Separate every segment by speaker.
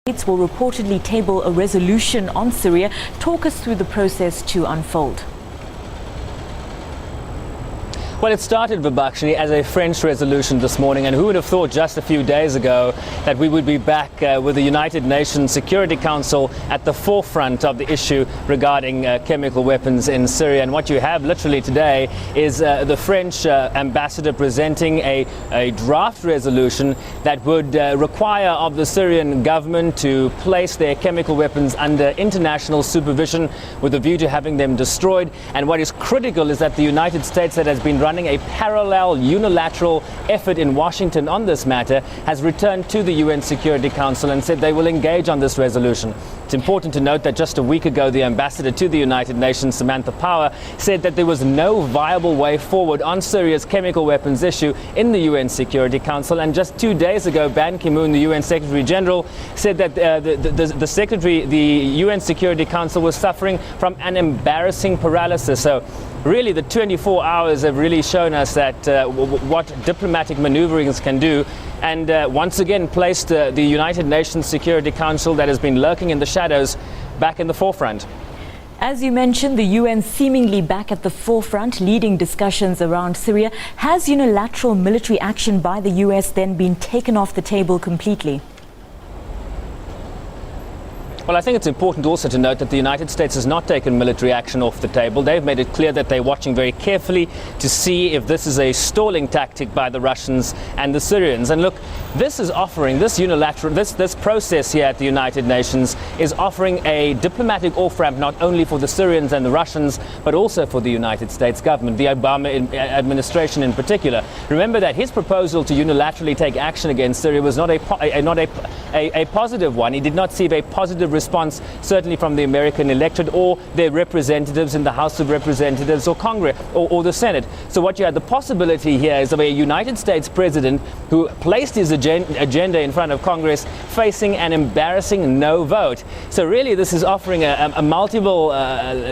Speaker 1: States will reportedly table a resolution on Syria. Talk us through the process to unfold.
Speaker 2: Well, it started, Vibhakshini, as a French resolution this morning, and who would have thought just a few days ago that we would be back with the United Nations Security Council at the forefront of the issue regarding chemical weapons in Syria. And what you have literally today is the French ambassador presenting a draft resolution that would require of the Syrian government to place their chemical weapons under international supervision with a view to having them destroyed. And what is critical is that the United States, that has been running a parallel unilateral effort in Washington on this matter, has returned to the UN Security Council and said they will engage on this resolution. It's important to note that just a week ago, the ambassador to the United Nations, Samantha Power, said that there was no viable way forward on Syria's chemical weapons issue in the UN Security Council. And just 2 days ago, Ban Ki-moon, the UN Secretary General, said that the UN Security Council was suffering from an embarrassing paralysis. So really, the 24 hours have really shown us that what diplomatic maneuverings can do, and once again placed the United Nations Security Council, that has been lurking in the shadows, back in the forefront.
Speaker 1: As you mentioned, the UN seemingly back at the forefront, leading discussions around Syria. Has unilateral military action by the US then been taken off the table completely?
Speaker 2: Well, I think it's important also to note that the United States has not taken military action off the table. They've made it clear that they're watching very carefully to see if this is a stalling tactic by the Russians and the Syrians. And look, this is offering, this unilateral, this process here at the United Nations is offering a diplomatic off-ramp not only for the Syrians and the Russians, but also for the United States government, the Obama administration in particular. Remember that his proposal to unilaterally take action against Syria was not a positive one. He did not see a positive response, certainly from the American electorate or their representatives in the House of Representatives or Congress or the Senate. So what you had the possibility here is of a United States president who placed his agenda in front of Congress facing an embarrassing no vote. So really this is offering a multiple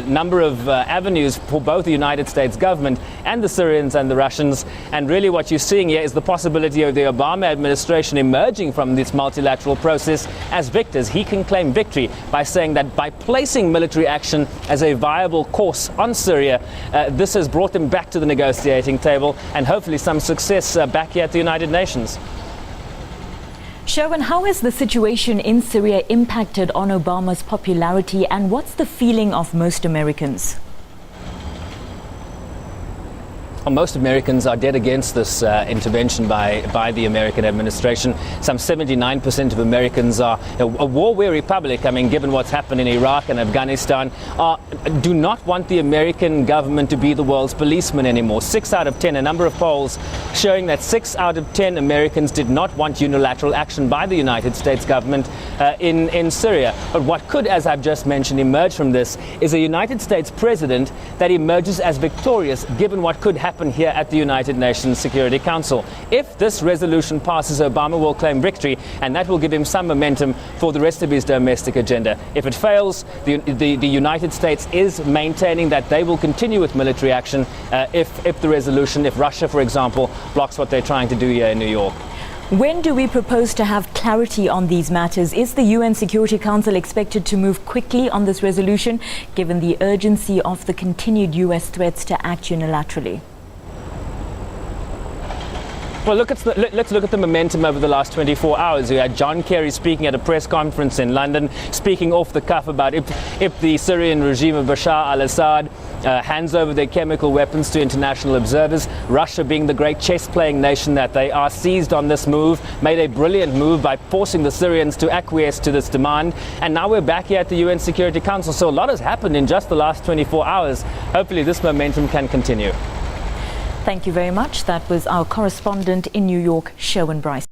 Speaker 2: number of avenues for both the United States government and the Syrians and the Russians. And really what you're seeing here is the possibility of the Obama administration emerging from this multilateral process as victors. He can claim victory by saying that by placing military action as a viable course on Syria, this has brought them back to the negotiating table and hopefully some success back here at the United Nations.
Speaker 1: Sherwin, how has the situation in Syria impacted on Obama's popularity, and what's the feeling of most Americans?
Speaker 2: Well, most Americans are dead against this intervention by the American administration. Some 79% of Americans are a war-weary public. I mean, given what's happened in Iraq and Afghanistan, do not want the American government to be the world's policeman anymore. 6 out of 10, a number of polls showing that 6 out of 10 Americans did not want unilateral action by the United States government in Syria. But what could, as I've just mentioned, emerge from this is a United States president that emerges as victorious, given what could happen here at the United Nations Security Council. If this resolution passes, Obama will claim victory, and that will give him some momentum for the rest of his domestic agenda. If it fails, the United States is maintaining that they will continue with military action if the resolution, if Russia, for example, blocks what they're trying to do here in New York.
Speaker 1: When do we propose to have clarity on these matters? Is the UN Security Council expected to move quickly on this resolution, given the urgency of the continued US threats to act unilaterally?
Speaker 2: Well, let's look at the momentum over the last 24 hours. We had John Kerry speaking at a press conference in London, speaking off the cuff about if the Syrian regime of Bashar al-Assad hands over their chemical weapons to international observers, Russia, being the great chess-playing nation that they are, seized on this move, made a brilliant move by forcing the Syrians to acquiesce to this demand. And now we're back here at the UN Security Council. So a lot has happened in just the last 24 hours. Hopefully this momentum can continue.
Speaker 1: Thank you very much. That was our correspondent in New York, Sherwin Bryce.